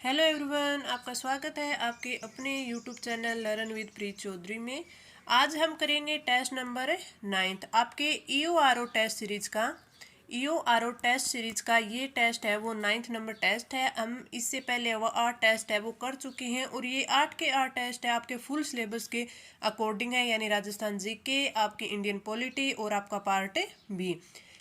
Hello everyone, आपका स्वागत है आपके अपने यूट्यूब चैनल लर्न विद प्रीत चौधरी में। आज हम करेंगे टेस्ट नंबर 9 आपके ईओआरओ टेस्ट सीरीज का। ईओआरओ टेस्ट सीरीज का ये टेस्ट है वो 9 नंबर टेस्ट है। हम इससे पहले वो 8 टेस्ट है वो कर चुके हैं और ये 8 के 8 टेस्ट है आपके फुल सिलेबस के अकॉर्डिंग है, यानी राजस्थान जीके, आपके इंडियन पॉलिटी और आपका पार्ट बी।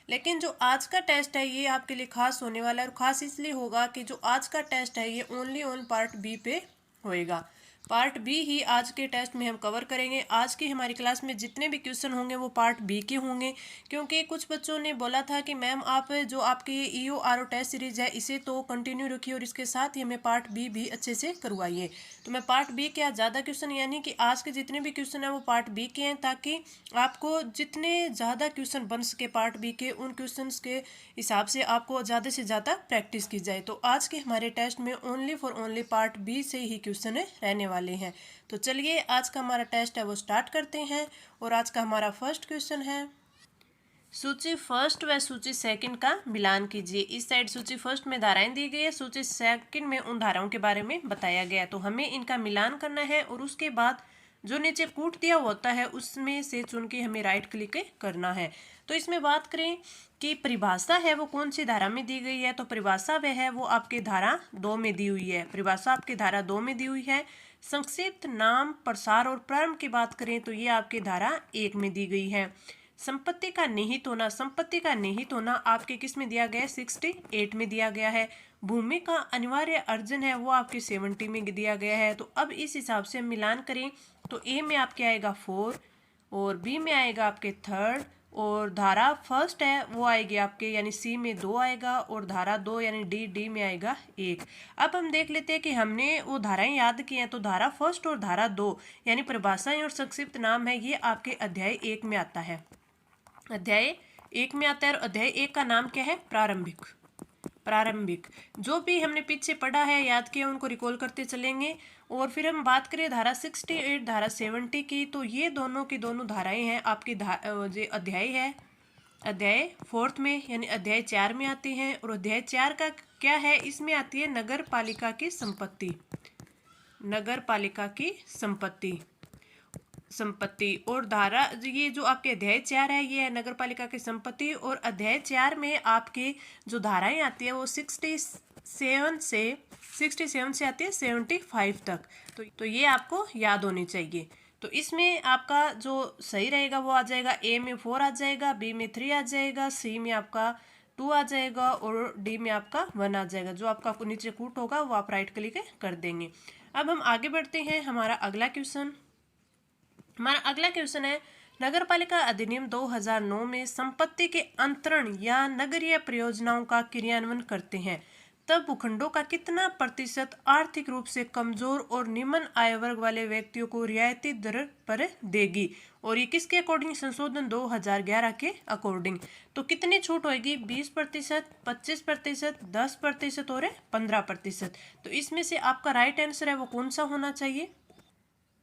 लेकिन जो आज का टेस्ट है ये आपके लिए खास होने वाला है और खास इसलिए होगा कि जो आज का टेस्ट है ये ओनली ऑन पार्ट बी पे होएगा। पार्ट बी ही आज के टेस्ट में हम कवर करेंगे। आज की हमारी क्लास में जितने भी क्वेश्चन होंगे वो पार्ट बी के होंगे, क्योंकि कुछ बच्चों ने बोला था कि मैम आप जो आपके ये ईओआरओ टेस्ट सीरीज है इसे तो कंटिन्यू रखिए और इसके साथ ही हमें पार्ट बी भी अच्छे से करवाइए। तो मैं पार्ट बी के आज ज़्यादा क्वेश्चन, यानी कि आज के जितने भी क्वेश्चन हैं वो पार्ट बी के हैं, ताकि आपको जितने ज़्यादा क्वेश्चन बन सके पार्ट बी के, उन क्वेश्चन के हिसाब से आपको ज़्यादा से ज़्यादा प्रैक्टिस की जाए। तो आज के हमारे टेस्ट में only for only part B से ही क्वेश्चन रहने वाले हैं। तो चलिए आज का हमारा टेस्ट है वो स्टार्ट करते हैं। और आज का हमारा फर्स्ट क्वेश्चन है, सूची फर्स्ट व सूची सेकंड का मिलान कीजिए। इस साइड सूची फर्स्ट में धाराएं दी गई है, सूची सेकंड में उन धाराओं के बारे में बताया गया है। तो हमें इनका मिलान करना है और उसके बाद जो नीचे कूट दिया होता है उसमें से चुन के हमें राइट क्लिक करना है। तो इसमें बात करें कि परिभाषा है वो कौन सी धारा में दी गई है, तो परिभाषा वह है वो आपके धारा 2 में दी हुई है। परिभाषा आपके धारा 2 में दी हुई है। संक्षिप्त नाम प्रसार और प्रारंभ की बात करें तो ये आपकी धारा 1 में दी गई है। संपत्ति का निहित होना, संपत्ति का निहित होना आपके किस में दिया गया है, 68 में दिया गया है। भूमि का अनिवार्य अर्जन है वो आपके 70 में दिया गया है। तो अब इस हिसाब से हम मिलान करें तो ए में आपके आएगा 4 और बी में आएगा आपके 3rd और धारा फर्स्ट है वो आएगी आपके यानी सी में 2 आएगा और धारा 2 यानी डी में आएगा 1। अब हम देख लेते हैं कि हमने वो धाराएं याद की हैं। तो धारा फर्स्ट और धारा 2 यानी परिभाषाएं और संक्षिप्त नाम है ये आपके अध्याय 1 में आता है। अध्याय 1 में आता है और अध्याय 1 का नाम क्या है, प्रारंभिक। प्रारंभिक जो भी हमने पीछे पढ़ा है याद किया उनको रिकॉल करते चलेंगे। और फिर हम बात करें धारा 68 धारा 70 की, तो ये दोनों की दोनों धाराएं हैं आपकी जो अध्याय है अध्याय 4th में यानी अध्याय 4 में आती हैं। और अध्याय 4 का क्या है, इसमें आती है नगर पालिका की संपत्ति। नगर पालिका की संपत्ति और धारा ये जो आपके अध्याय 4 है ये है नगर पालिका की संपत्ति। और अध्याय 4 में आपके जो धाराएं आती है वो 67 से आती है 75 तक। तो ये आपको याद होनी चाहिए। तो इसमें आपका जो सही रहेगा वो आ जाएगा, ए में 4 आ जाएगा, बी में 3 आ जाएगा, सी में आपका 2 आ जाएगा और डी में आपका 1 आ जाएगा। जो आपका नीचे कूट होगा वो आप राइट क्लिक कर देंगे। अब हम आगे बढ़ते हैं। हमारा अगला क्वेश्चन है, नगरपालिका अधिनियम 2009 में संपत्ति के अंतरण या नगरीय परियोजनाओं का क्रियान्वयन करते हैं तब भूखंडों का कितना प्रतिशत आर्थिक रूप से कमजोर और निम्न आय वर्ग वाले व्यक्तियों को रियायती दर पर देगी। और ये किसके अकॉर्डिंग, संशोधन 2011 के अकॉर्डिंग। तो कितनी छूट होगी, 20%, 25%, 10% और 15%। तो इसमें से आपका राइट आंसर है वो कौन सा होना चाहिए,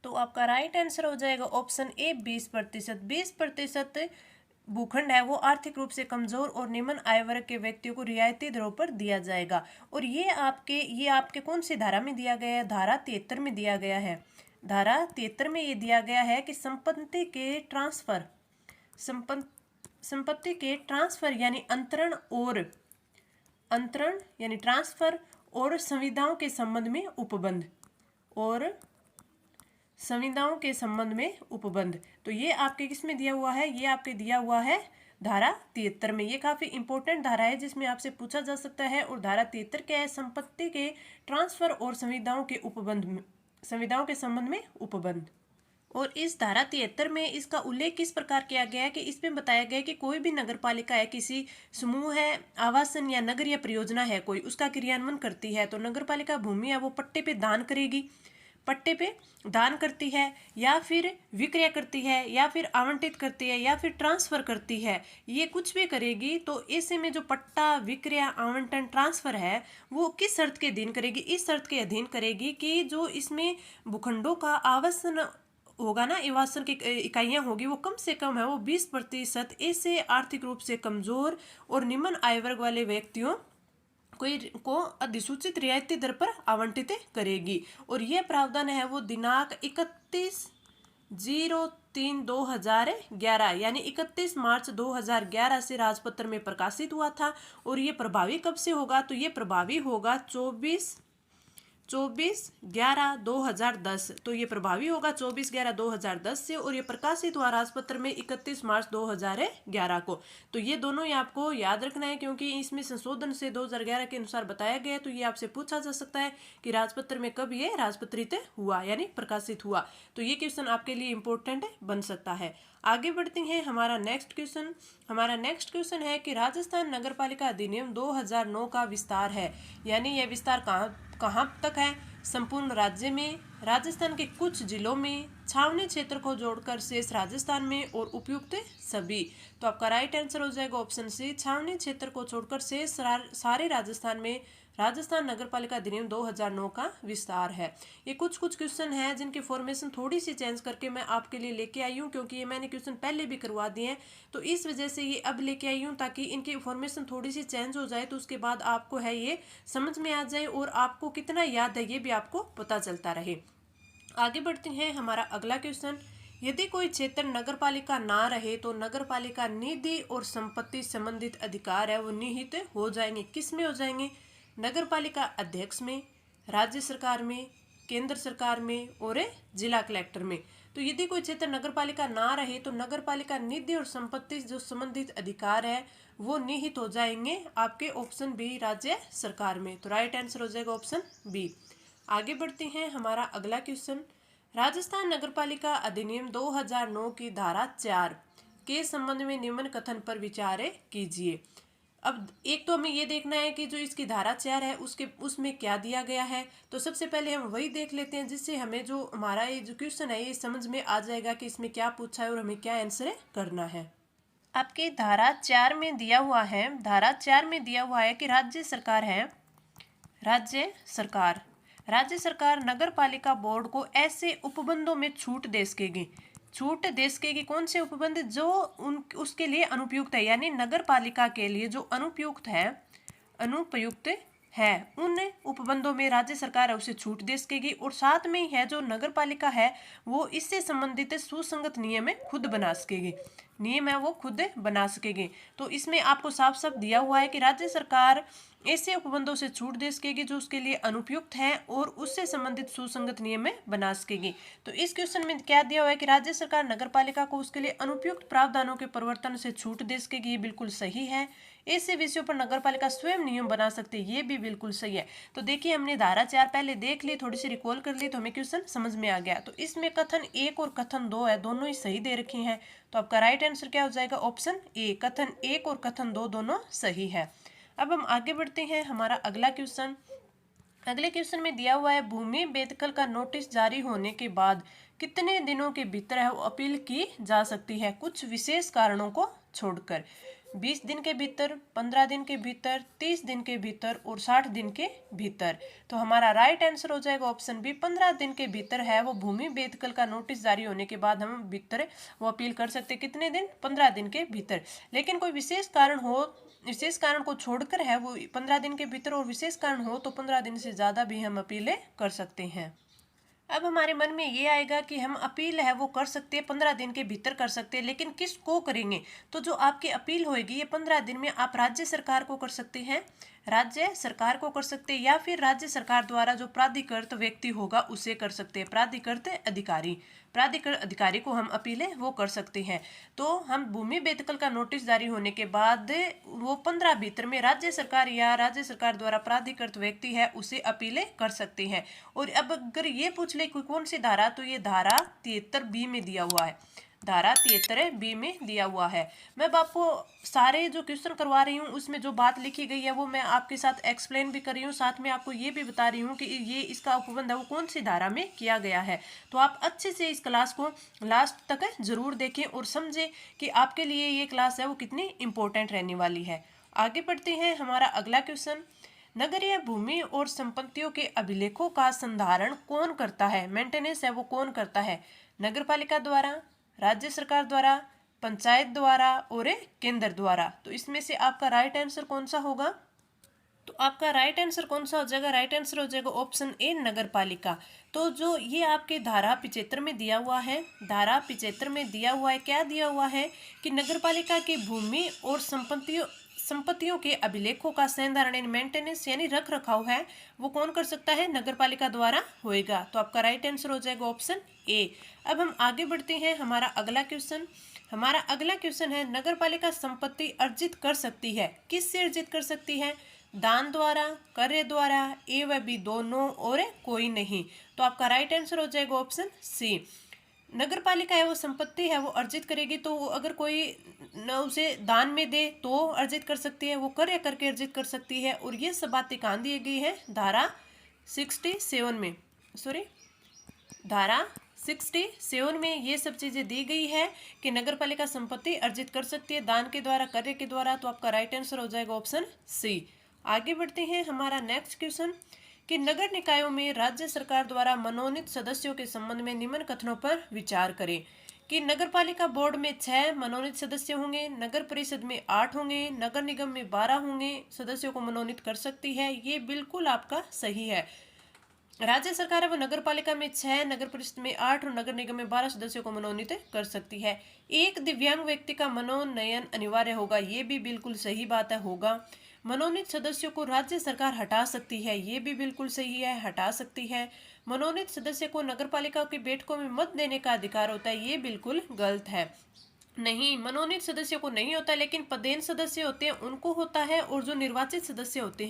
तो आपका राइट आंसर हो जाएगा ऑप्शन ए 20%। 20% भूखंड है वो आर्थिक रूप से कमजोर और निम्न आय वर्ग के व्यक्तियों को रियायती दरों पर दिया जाएगा। और ये आपके कौन सी धारा में दिया गया है, धारा 73 में दिया गया है। धारा 73 में ये दिया गया है कि संपत्ति के ट्रांसफर यानी अंतरण यानी ट्रांसफर और संविदाओं के संबंध में उपबंध तो ये आपके किस में दिया हुआ है, ये आपके दिया हुआ है धारा 73 में। ये काफी इंपॉर्टेंट धारा है जिसमें आपसे पूछा जा सकता है। और धारा 73 क्या है, संपत्ति के ट्रांसफर और संविदाओं के संबंध में उपबंध। और इस धारा 73 में इसका उल्लेख किस प्रकार किया गया है कि इसमें बताया गया है कि कोई भी नगर पालिका है, किसी समूह है, आवासन या नगरीय परियोजना है कोई, उसका क्रियान्वयन करती है तो नगर पालिका भूमि है वो पट्टे पे दान करती है या फिर विक्रय करती है या फिर आवंटित करती है या फिर ट्रांसफर करती है, ये कुछ भी करेगी तो ऐसे में जो पट्टा, विक्रय, आवंटन, ट्रांसफर है वो किस शर्त के अधीन करेगी, इस शर्त के अधीन करेगी कि जो इसमें भूखंडों का आवासन होगा ना, आवासन की इकाइयां होगी वो कम से कम है वो 20% ऐसे आर्थिक रूप से कमजोर और निम्न आय वर्ग वाले व्यक्तियों को अधिसूचित रियायती दर पर आवंटित करेगी। और यह प्रावधान है वो दिनांक 31/03/2011 यानी 31 मार्च 2011 से राजपत्र में प्रकाशित हुआ था। और ये प्रभावी कब से होगा, तो ये प्रभावी होगा 24/11/2010। तो ये प्रभावी होगा 24/11/2010 से, और ये प्रकाशित हुआ राजपत्र में 31 मार्च 2011 को। तो ये दोनों ही आपको याद रखना है, क्योंकि इसमें संशोधन से 2011 के अनुसार बताया गया है। तो ये आपसे पूछा जा सकता है कि राजपत्र में कब ये राजपत्रित हुआ यानी प्रकाशित हुआ। तो ये क्वेश्चन आपके लिए इंपॉर्टेंट बन सकता है। आगे बढ़ते हैं। हमारा नेक्स्ट क्वेश्चन है कि राजस्थान नगरपालिका अधिनियम 2009 का विस्तार है, यानी यह विस्तार कहाँ तक है। संपूर्ण राज्य में, राजस्थान के कुछ जिलों में, छावनी क्षेत्र को जोड़कर शेष राजस्थान में और उपयुक्त सभी। तो आपका राइट आंसर हो जाएगा ऑप्शन सी, छावनी क्षेत्र को छोड़कर शेष सारे राजस्थान में राजस्थान नगरपालिका अधिनियम 2009 का विस्तार है। ये कुछ क्वेश्चन हैं जिनकी फॉर्मेशन थोड़ी सी चेंज करके मैं आपके लिए लेके आई हूँ, क्योंकि ये मैंने क्वेश्चन पहले भी करवा दिए हैं। तो इस वजह से ये अब लेके आई हूँ, ताकि इनकी फॉर्मेशन थोड़ी सी चेंज हो जाए, तो उसके बाद आपको है ये समझ में आ जाए और आपको कितना याद है ये भी आपको पता चलता रहे। आगे बढ़ते हैं। हमारा अगला क्वेश्चन, यदि कोई क्षेत्र नगरपालिका ना रहे तो नगरपालिका निधि और संपत्ति संबंधित अधिकार है वो निहित हो जाएंगे। किस में हो जाएंगे? नगरपालिका अध्यक्ष में, राज्य सरकार में, केंद्र सरकार में और जिला कलेक्टर में। तो यदि कोई क्षेत्र नगरपालिका ना रहे तो नगरपालिका निधि और संपत्ति जो संबंधित अधिकार है वो निहित हो जाएंगे आपके ऑप्शन बी, राज्य सरकार में। तो राइट आंसर हो जाएगा ऑप्शन बी। आगे बढ़ते हैं। हमारा अगला क्वेश्चन, राजस्थान नगरपालिका अधिनियम 2009 की धारा 4 के संबंध में निम्न कथन पर विचार कीजिए। अब एक तो हमें ये देखना है कि जो इसकी धारा 4 है उसमें क्या दिया गया है। तो सबसे पहले हम वही देख लेते हैं, जिससे हमें जो हमारा ये जो क्वेश्चन है ये समझ में आ जाएगा कि इसमें क्या पूछा है और हमें क्या आंसर करना है। आपके धारा 4 में दिया हुआ है, धारा 4 में दिया हुआ है कि राज्य सरकार नगर पालिका बोर्ड को ऐसे उपबंधों में छूट दे सकेगी। कौन से उपबंध? जो उसके लिए अनुपयुक्त है, यानी नगर पालिका के लिए जो अनुपयुक्त है उन उपबंधों में राज्य सरकार है उसे छूट दे सकेगी। और साथ में ही है जो नगर पालिका है वो इससे संबंधित सुसंगत नियम खुद बना सकेगी। तो इसमें आपको साफ साफ दिया हुआ है कि राज्य सरकार ऐसे उपबंधों से छूट दे सकेगी जो उसके लिए अनुपयुक्त है और उससे संबंधित सुसंगत नियम बना सकेगी। तो इस क्वेश्चन में क्या दिया हुआ है कि राज्य सरकार नगरपालिका को उसके लिए अनुपयुक्त प्रावधानों के प्रवर्तन से छूट दे सकेगी, ये बिल्कुल सही है। ऐसे विषयों पर नगरपालिका स्वयं नियम बना सकती है, ये भी बिल्कुल सही है। तो देखिए हमने धारा 4 पहले देख ली, थोड़ी सी रिकॉल कर ली, तो हमें क्वेश्चन समझ में आ गया। तो इसमें कथन 1 और कथन 2 है, दोनों ही सही दे रखी हैं। तो आपका राइट आंसर क्या हो जाएगा? ऑप्शन ए, कथन 1 और कथन 2 दोनों सही है। अब हम आगे बढ़ते हैं। हमारा अगले क्वेश्चन में दिया हुआ है, भूमि बेदखल का नोटिस जारी होने के बाद कितने दिनों के भीतर है वो अपील की जा सकती है, कुछ विशेष कारणों को छोड़कर? 20 दिन के भीतर, 15 दिन के भीतर, 30 दिन के भीतर और 60 दिन के भीतर। तो हमारा राइट आंसर हो जाएगा ऑप्शन बी, 15 दिन के भीतर है वो भूमि बेदखल का नोटिस जारी होने के बाद हम भीतर वो अपील कर सकते। कितने दिन? 15 दिन के भीतर। लेकिन कोई विशेष कारण को छोड़कर है वो 15 दिन के भीतर, और विशेष कारण हो तो 15 दिन से ज़्यादा भी हम अपीलें कर सकते हैं। अब हमारे मन में ये आएगा कि हम अपील है वो कर सकते हैं, 15 दिन के भीतर कर सकते हैं, लेकिन किस को करेंगे? तो जो आपकी अपील होगी ये 15 दिन में आप राज्य सरकार को कर सकते हैं, या फिर राज्य सरकार द्वारा जो प्राधिकृत व्यक्ति होगा उसे कर सकते हैं, प्राधिकृत अधिकारी को हम अपीलें वो कर सकते हैं। तो हम भूमि बेदखल का नोटिस जारी होने के बाद वो 15 भीतर में राज्य सरकार या राज्य सरकार द्वारा प्राधिकृत व्यक्ति है उसे अपीलें कर सकते हैं। और अब अगर ये पूछ ले कौन सी धारा, तो ये धारा 73B में दिया हुआ है, धारा 73B में दिया हुआ है। मैं अब आपको सारे जो क्वेश्चन करवा रही हूँ उसमें जो बात लिखी गई है वो मैं आपके साथ एक्सप्लेन भी कर रही हूँ, साथ में आपको ये भी बता रही हूँ कि ये इसका उपबंध है वो कौन सी धारा में किया गया है। तो आप अच्छे से इस क्लास को लास्ट तक जरूर देखें और समझें कि आपके लिए ये क्लास है वो कितनी इंपॉर्टेंट रहने वाली है। आगे बढ़ते हैं। हमारा अगला क्वेश्चन, नगरीय भूमि और संपत्तियों के अभिलेखों का संधारण कौन करता है, मेंटेनेंस है वो कौन करता है? नगरपालिका द्वारा, राज्य सरकार द्वारा, पंचायत द्वारा और केंद्र द्वारा। तो इसमें से आपका राइट आंसर कौन सा होगा? तो आपका राइट आंसर कौन सा हो जाएगा? राइट आंसर हो जाएगा ऑप्शन ए, नगर पालिका। तो जो ये आपके धारा 75 में दिया हुआ है, धारा 75 में दिया हुआ है, क्या दिया हुआ है कि नगर पालिका की भूमि और संपत्तियों के अभिलेखों का संधारण यानी मेंटेनेंस यानी रख रखाव है, वो कौन कर सकता है? नगर पालिका द्वारा होएगा। तो आपका राइट आंसर हो जाएगा ऑप्शन ए। अब हम आगे बढ़ते हैं। हमारा अगला क्वेश्चन है, नगर पालिका संपत्ति अर्जित कर सकती है, किससे अर्जित कर सकती है? दान द्वारा, कार्य द्वारा, ए व बी दोनों और कोई नहीं। तो आपका राइट आंसर हो जाएगा ऑप्शन सी। नगर पालिका है वो संपत्ति है वो अर्जित करेगी, तो वो अगर कोई न उसे दान में दे तो अर्जित कर सकती है, वो कार्य करके अर्जित कर सकती है। और ये सब बातें कहाँ दी गई है? धारा 67 में, सॉरी धारा 67 में ये सब चीजें दी गई है कि नगर पालिका संपत्ति अर्जित कर सकती है दान के द्वारा, कार्य के द्वारा। तो आपका राइट आंसर हो जाएगा ऑप्शन सी। आगे बढ़ते हैं। हमारा नेक्स्ट क्वेश्चन कि नगर निकायों में राज्य सरकार द्वारा मनोनीत सदस्यों के संबंध में निम्न कथनों पर विचार करें। कि नगर पालिका बोर्ड में 6 मनोनीत सदस्य होंगे, नगर परिषद में 8 होंगे, नगर निगम में 12 होंगे, सदस्यों को मनोनीत कर सकती है। ये बिल्कुल आपका सही है। राज्य सरकार है वो नगर पालिका में 6, नगर परिषद में 8 और नगर निगम में 12 सदस्यों को मनोनीत कर सकती है। एक दिव्यांग व्यक्ति का मनोनयन अनिवार्य होगा, ये भी बिल्कुल सही बात है, होगा। मनोनीत सदस्यों को राज्य सरकार हटा सकती है, ये भी बिल्कुल सही है, हटा सकती है। मनोनीत सदस्य को नगर पालिका की बैठकों में मत देने का अधिकार होता है, ये बिल्कुल गलत है। नहीं, मनोनीत सदस्यों को नहीं होता, लेकिन पदेन सदस्य होते हैं उनको होता है। और जो निर्वाचित सदस्य होते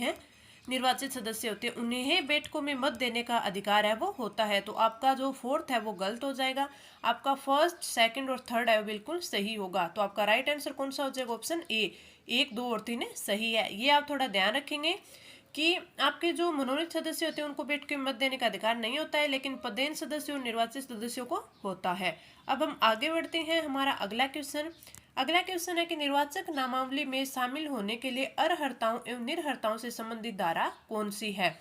हैं उन्हें बैठकों में मत देने का अधिकार है वो होता है। तो आपका जो फोर्थ है वो गलत हो जाएगा, आपका फर्स्ट, सेकंड और थर्ड है वो बिल्कुल सही होगा। तो आपका राइट आंसर कौन सा हो जाएगा? ऑप्शन ए, 1, 2 और 3 सही है। ये आप थोड़ा ध्यान रखेंगे कि आपके जो मनोनीत सदस्य होते हैं उनको बैठ के मत देने का अधिकार नहीं होता है, लेकिन पदेन सदस्य और निर्वाचित सदस्यों को होता है। अब हम आगे बढ़ते हैं। हमारा अगला क्वेश्चन है कि निर्वाचक नामावली में शामिल होने के लिए अर्हताओं एवं निर्हरताओं से संबंधित धारा कौन सी है?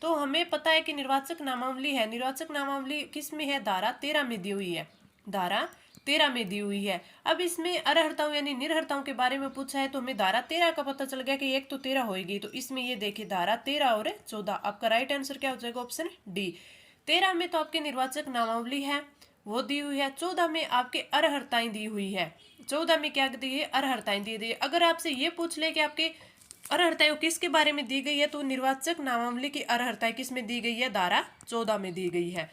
तो हमें पता है कि निर्वाचक नामावली किस में है? धारा 13 में दी हुई है, धारा 13 में दी हुई है। अब इसमें अर्हताओं यानी निर्हरताओं के बारे में पूछा है, तो हमें धारा 13 का पता चल गया कि एक तो 13 होगी। तो इसमें ये देखिए धारा 13 और 14, आपका राइट आंसर क्या हो जाएगा? Option D. 13 में तो आपके निर्वाचक नामावली है वो दी हुई है, 14 में आपके अर्हताएं दी हुई है। 14 में क्या दी है? अर्हताएं दी गई है। अगर आपसे ये पूछ ले कि आपके अर्हताएं किसके बारे में दी गई है, तो निर्वाचक नामावली की अर्हताएं किस में दी गई है? धारा 14 में दी गई है।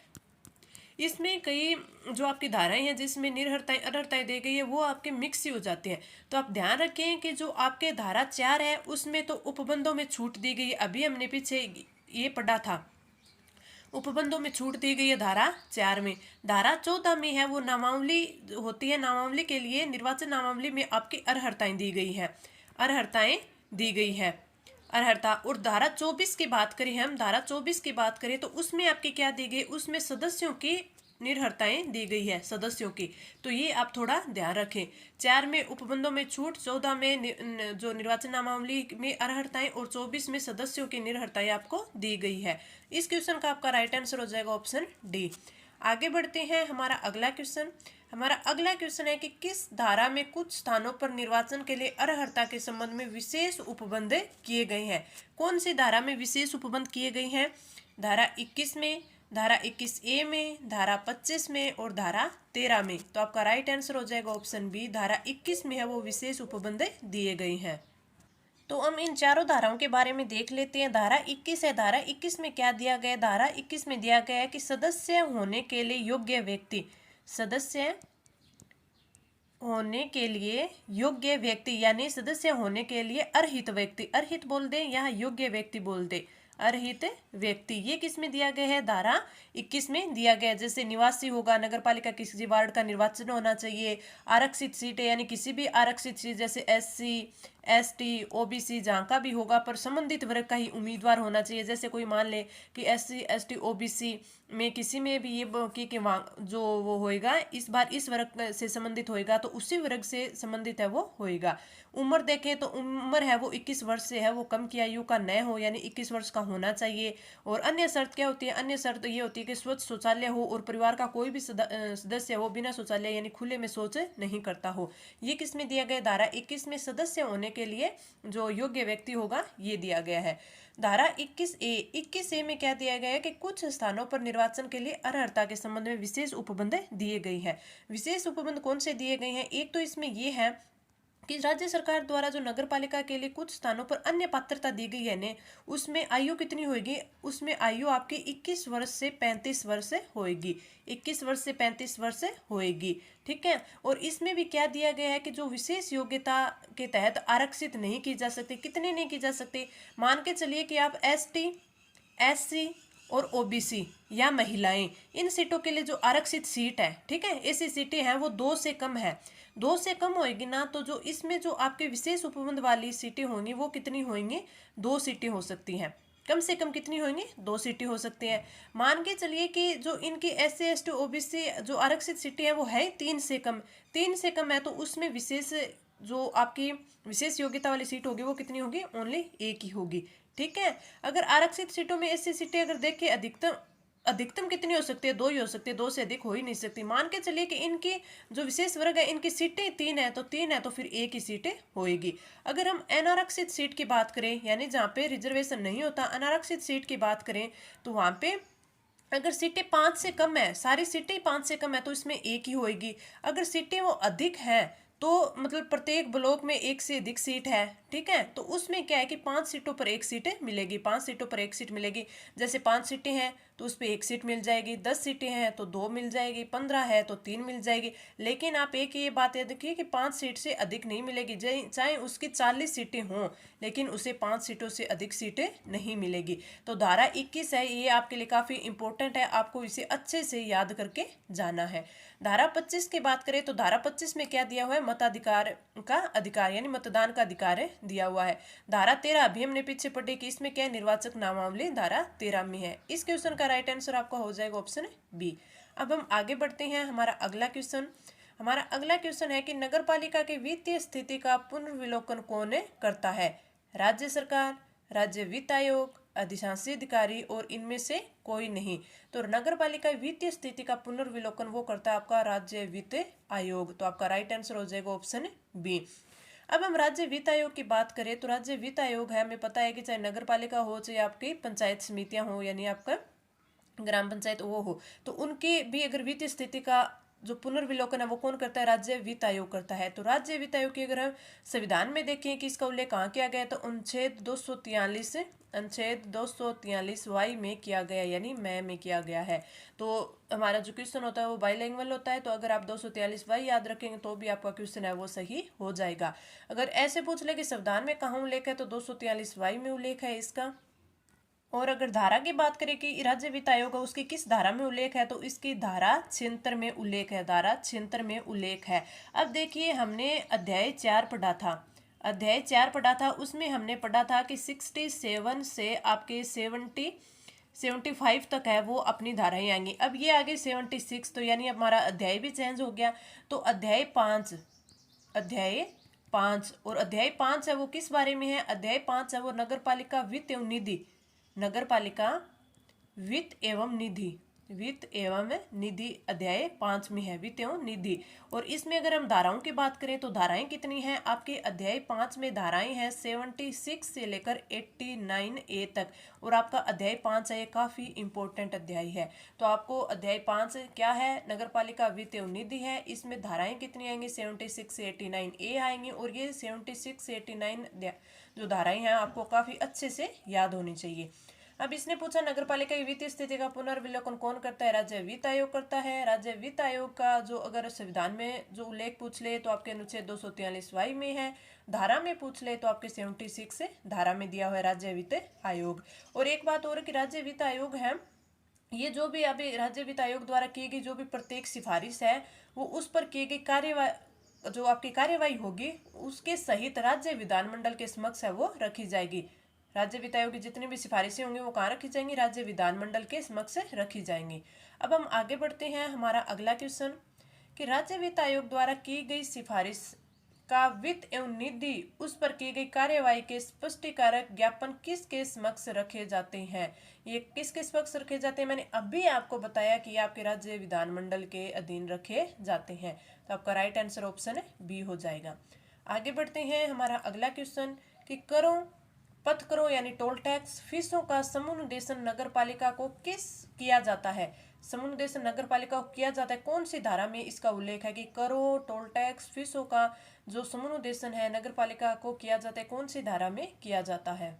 इसमें कई जो आपकी धाराएं हैं जिसमें निर्हरताएं अर्हताएं दी गई है वो आपके मिक्स ही हो जाते हैं। तो आप ध्यान रखें कि जो आपके धारा 4 है उसमें तो उपबंधों में छूट दी गई है, अभी हमने पीछे ये पढ़ा था, उपबंधों में छूट दी गई है धारा 4 में। धारा 14 में है वो नामावली होती है, नामावली के लिए निर्वाचन नामावली में आपकी अर्हताएं दी गई है, अर्हता। और धारा 24 की बात करें हम, धारा 24 की बात करें तो उसमें आपकी क्या दी गई? उसमें सदस्यों की निर्हरताएं दी गई है, सदस्यों की। तो ये आप थोड़ा ध्यान रखें। 4 में उपबंधों में छूट, 14 में जो निर्वाचन नामावली में अर्हताएं और 24 में सदस्यों की निर्हरताएं आपको दी गई है। इस क्वेश्चन का आपका राइट आंसर हो जाएगा ऑप्शन डी। आगे बढ़ते हैं। हमारा अगला क्वेश्चन है कि किस धारा में कुछ स्थानों पर निर्वाचन के लिए अर्हता के संबंध में विशेष उपबंध किए गए हैं? कौन सी धारा में विशेष उपबंध किए गए हैं? धारा 21 में, धारा 21A में, धारा 25 में और धारा 13 में। तो आपका राइट आंसर हो जाएगा ऑप्शन बी, धारा 21 में है वो विशेष उपबंध दिए गए हैं। तो हम इन चारों धाराओं के बारे में देख लेते हैं। धारा 21 है, धारा 21 में क्या दिया गया? धारा 21 में दिया गया है कि सदस्य होने के लिए योग्य व्यक्ति यानी सदस्य होने के लिए अर्हित व्यक्ति, अर्हित बोल दे यहाँ योग्य व्यक्ति बोल दे, अर्हित व्यक्ति, ये किस में दिया गया है? धारा 21 में दिया गया है। जैसे निवासी होगा, नगर पालिका किसी वार्ड का निर्वाचन होना चाहिए, आरक्षित सीट है यानी किसी भी आरक्षित सीट जैसे SC ST OBC जहाँ का भी होगा पर संबंधित वर्ग का ही उम्मीदवार होना चाहिए। जैसे कोई मान ले कि SC ST OBC में किसी में भी ये कि जो वो होएगा इस बार इस वर्ग से संबंधित होएगा तो उसी वर्ग से संबंधित है वो होएगा। उम्र देखें तो उम्र है वो 21 वर्ष से है वो कम की आयु का न हो यानी 21 वर्ष का होना चाहिए। और अन्य शर्त क्या होती है? अन्य शर्त ये होती है कि स्वच्छ शौचालय हो और परिवार का कोई भी सदस्य हो बिना शौचालय यानी खुले में शौच नहीं करता हो। ये किस में दिया गया? धारा 21 में सदस्य होने के लिए जो योग्य व्यक्ति होगा ये दिया गया है। धारा 21A में क्या दिया गया है कि कुछ स्थानों पर निर्वाचन के लिए अर्हता के संबंध में विशेष उपबंध दिए गए हैं। विशेष उपबंध कौन से दिए गए हैं? एक तो इसमें ये है कि राज्य सरकार द्वारा जो नगर पालिका के लिए कुछ स्थानों पर अन्य पात्रता दी गई है ने, उसमें आयु कितनी होगी? उसमें आयु आपकी 21 वर्ष से 35 वर्ष से होएगी। 21 वर्ष से 35 वर्ष से होएगी, ठीक है। और इसमें भी क्या दिया गया है कि जो विशेष योग्यता के तहत आरक्षित नहीं की जा सकती। कितने नहीं की जा सकती? मान के चलिए कि आप ST, SC और OBC या महिलाएं, इन सीटों के लिए जो आरक्षित सीट है, ठीक है, ऐसी सीटें हैं वो 2 से कम है। 2 से कम होएगी ना, तो जो इसमें जो आपके विशेष उपबंध वाली सीटें होंगी वो कितनी होंगी? 2 सीटें हो सकती हैं। कम से कम कितनी होंगी? 2 सीटें हो सकती हैं। मान के चलिए कि जो इनकी SC, ST, OBC जो आरक्षित सीटें हैं वो है 3 से कम। 3 से कम है तो उसमें विशेष जो आपकी विशेष योग्यता वाली सीट होगी वो कितनी होगी? ओनली 1 ही होगी, ठीक है। अगर आरक्षित सीटों में ऐसी सीटें अगर देखें अधिकतम कितनी हो सकती है? 2 ही हो सकती है, 2 से अधिक हो ही नहीं सकती। मान के चलिए कि इनकी जो विशेष वर्ग है इनकी सीटें 3 है, तो 3 है तो फिर 1 ही सीटें होएगी। अगर हम अनारक्षित सीट की बात करें, यानी जहाँ पे रिजर्वेशन नहीं होता, अनारक्षित सीट की बात करें, तो वहाँ पे अगर सीटें 5 से कम है, सारी सीटें 5 से कम है, तो इसमें 1 ही होएगी। अगर सीटें वो अधिक है तो मतलब प्रत्येक ब्लॉक में 1 से अधिक सीट है, ठीक है, तो उसमें क्या है कि 5 सीटों पर 1 सीटें मिलेगी। 5 सीटों पर 1 सीट मिलेगी। जैसे 5 सीटें हैं तो उस पर 1 सीट मिल जाएगी। 10 सीटें हैं तो 2 मिल जाएगी। 15 है तो 3 मिल जाएगी। लेकिन आप एक ये बात याद रखिए कि 5 सीट से अधिक नहीं मिलेगी। चाहे उसकी 40 सीटें हों, लेकिन उसे 5 सीटों से अधिक सीटें नहीं मिलेगी। तो धारा 21 है, ये आपके लिए काफ़ी इंपॉर्टेंट है, आपको इसे अच्छे से याद करके जाना है। धारा 25 की बात करें तो धारा 25 में क्या दिया हुआ है? मताधिकार का अधिकार, यानी मतदान का अधिकार है दिया हुआ है। धारा 13 अभी हमने पीछे पढ़ी कि इसमें क्या है? निर्वाचक नामावली धारा 13 में है। इस क्वेश्चन का राइट आंसर आपका हो जाएगा ऑप्शन बी। अब हम आगे बढ़ते हैं। हमारा अगला क्वेश्चन है कि नगर पालिका की वित्तीय स्थिति का पुनर्विलोकन कौन करता है? राज्य सरकार, राज्य वित्त आयोग, अधिशासी अधिकारी और इनमें से कोई नहीं। तो नगर पालिका वित्तीय स्थिति का पुनर्विलोकन वो करता है आपका राज्य वित्त आयोग। तो आपका राइट आंसर हो जाएगा ऑप्शन बी। अब हम राज्य वित्त आयोग की बात करें तो राज्य वित्त आयोग है, हमें पता है कि चाहे नगर पालिका हो चाहे आपकी पंचायत समितियां हो, यानी आपका ग्राम पंचायत वो हो, तो उनके भी अगर वित्तीय स्थिति का जो पुनर्विलोकन है वो कौन करता है? राज्य वित्त आयोग करता है। तो राज्य वित्त आयोग की अगर हम संविधान में देखें कि इसका उल्लेख कहाँ किया गया है, तो अनुच्छेद 243 में किया गया, यानी में किया गया है। तो हमारा जो क्वेश्चन होता है वो बाईलैंग्वेज होता है, तो अगर आप 243 याद रखेंगे तो भी आपका क्वेश्चन है वो सही हो जाएगा। अगर ऐसे पूछ ले कि संविधान में कहाँ उल्लेख है, तो 243 में उल्लेख है इसका। और अगर धारा की बात करें कि राज्य वित्त आयोग है उसकी किस धारा में उल्लेख है, तो इसकी धारा 76 में उल्लेख है। धारा 76 में उल्लेख है। अब देखिए, हमने अध्याय 4 पढ़ा था। उसमें हमने पढ़ा था कि 67 से आपके 75 तक है वो अपनी धाराएं आएंगी। अब ये आगे 76, तो यानी हमारा अध्याय भी चेंज हो गया। तो अध्याय 5 और अध्याय 5 है वो किस बारे में है? अध्याय 5 है वो नगर पालिका वित्त एवं निधि, नगर पालिका वित्त एवं निधि अध्याय 5 में है, वित्त एवं निधि। और इसमें अगर हम धाराओं की बात करें तो धाराएं कितनी हैं? आपके अध्याय 5 में धाराएं हैं 76 से लेकर 89A तक। और आपका अध्याय 5 है, ये काफ़ी इंपॉर्टेंट अध्याय है। तो आपको अध्याय 5 क्या है? नगर पालिका वित्त एवं निधि है। इसमें धाराएं कितनी आएंगी? 76 से 89A आएंगी। और ये 76 से 89 जो धाराएं हैं आपको काफ़ी अच्छे से याद होनी चाहिए। अब इसने पूछा नगर पालिका की वित्तीय स्थिति का पुनर्विलोकन कौन करता है? राज्य वित्त आयोग करता है। राज्य वित्त आयोग का जो अगर संविधान में जो उल्लेख पूछ ले तो आपके अनुच्छेद 243 में है। धारा में पूछ ले तो आपके 76 से धारा में दिया हुआ है राज्य वित्त आयोग। और एक बात और कि राज्य वित्त आयोग है, ये जो भी अभी राज्य वित्त आयोग द्वारा की गई जो भी प्रत्येक सिफारिश है वो उस पर की गई कार्यवाही, जो आपकी कार्यवाही होगी उसके सहित राज्य विधानमंडल के समक्ष है वो रखी जाएगी। राज्य वित्त आयोग की जितनी भी सिफारिशें होंगी वो कहाँ रखी जाएंगी? राज्य विधानमंडल के समक्ष रखी जाएंगी। अब हम आगे बढ़ते हैं। हमारा अगला क्वेश्चन कि राज्य वित्त आयोग द्वारा की गई सिफारिश का वित्त एवं निधि उस पर की गई कार्यवाही के स्पष्टीकारक ज्ञापन किसके समक्ष रखे जाते हैं? ये किसके समक्ष रखे जाते हैं? मैंने अभी आपको बताया कि आपके राज्य विधानमंडल के अधीन रखे जाते हैं। तो आपका राइट आंसर ऑप्शन बी हो जाएगा। आगे बढ़ते हैं। हमारा अगला क्वेश्चन कि करों, पथ करों यानी टोल टैक्स, फीसों का समुन्देशन नगर पालिका को किस किया जाता है? समुन्देशन नगर पालिका को किया जाता है, कौन सी धारा में इसका उल्लेख है कि करों, टोल टैक्स, फीसों का जो समुन्देशन है नगर पालिका को किया जाता है, कौन सी धारा में किया जाता है?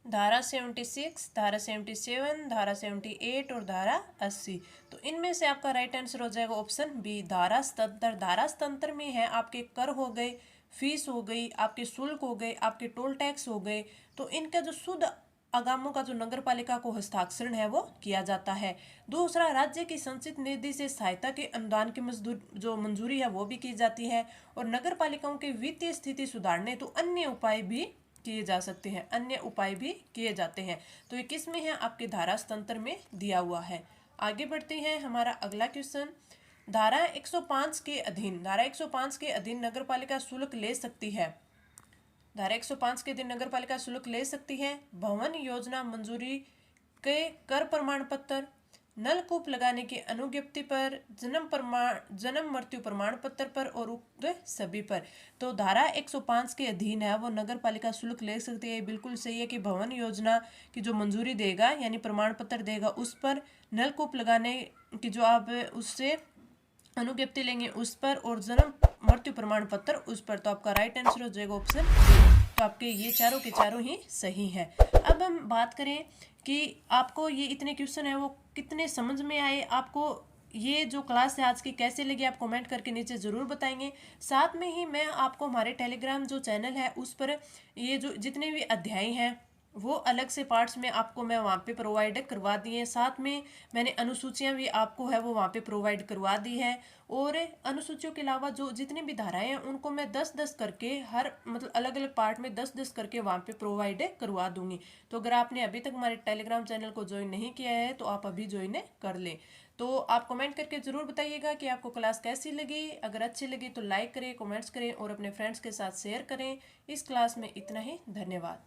धारा 76, धारा 77, धारा 78 और धारा 80। तो इनमें से आपका राइट आंसर हो जाएगा ऑप्शन बी, धारा तंत्र। धारा तंत्र में है आपके कर हो गए, फीस हो गई, आपके शुल्क हो गए, आपके टोल टैक्स हो गए। तो इनका जो शुद्ध आगामों का जो नगर पालिका को हस्ताक्षरण है वो किया जाता है। दूसरा, राज्य की संचित निधि से सहायता के अनुदान की जो मंजूरी है वो भी की जाती है। और नगर पालिकाओं की वित्तीय स्थिति सुधारने तो अन्य उपाय भी किए जा सकते हैं, अन्य उपाय भी किए जाते हैं। तो ये किस में है? आपके धारा तंत्र में दिया हुआ है। आगे बढ़ते हैं। हमारा अगला क्वेश्चन, धारा 105 के अधीन, धारा 105 के अधीन नगर पालिका शुल्क ले सकती है। धारा 105 के अधीन नगर पालिका शुल्क ले सकती है भवन योजना मंजूरी के कर प्रमाण पत्र, नलकूप लगाने की अनुज्ञप्ति पर, जन्म मृत्यु प्रमाण पत्र पर और उक्त सभी पर। तो धारा 105 के अधीन है वो नगर पालिका शुल्क ले सकती है। बिल्कुल सही है कि भवन योजना की जो मंजूरी देगा यानी प्रमाण पत्र देगा उस पर, नलकूप लगाने की जो आप उससे अनुज्ञप्ति लेंगे उस पर, और जन्म मृत्यु प्रमाण पत्र उस पर। तो आपका राइट आंसर हो जाएगा ऑप्शन डी। तो आपके ये चारों के चारों ही सही हैं। अब हम बात करें कि आपको ये इतने क्वेश्चन है वो कितने समझ में आए, आपको ये जो क्लास है आज की कैसे लगी, आप कमेंट करके नीचे ज़रूर बताएंगे। साथ में ही मैं आपको हमारे टेलीग्राम जो चैनल है उस पर ये जो जितने भी अध्याय हैं वो अलग से पार्ट्स में आपको मैं वहाँ पे प्रोवाइड करवा दी है। साथ में मैंने अनुसूचियाँ भी आपको है वो वहाँ पे प्रोवाइड करवा दी है। और अनुसूचियों के अलावा जो जितनी भी धाराएं हैं उनको मैं 10-10 करके हर मतलब अलग अलग पार्ट में 10-10 करके वहाँ पे प्रोवाइड करवा दूंगी। तो अगर आपने अभी तक हमारे टेलीग्राम चैनल को ज्वाइन नहीं किया है तो आप अभी ज्वाइन कर लें। तो आप कमेंट करके ज़रूर बताइएगा कि आपको क्लास कैसी लगी। अगर अच्छी लगी तो लाइक करें, कमेंट्स करें और अपने फ्रेंड्स के साथ शेयर करें। इस क्लास में इतना ही, धन्यवाद।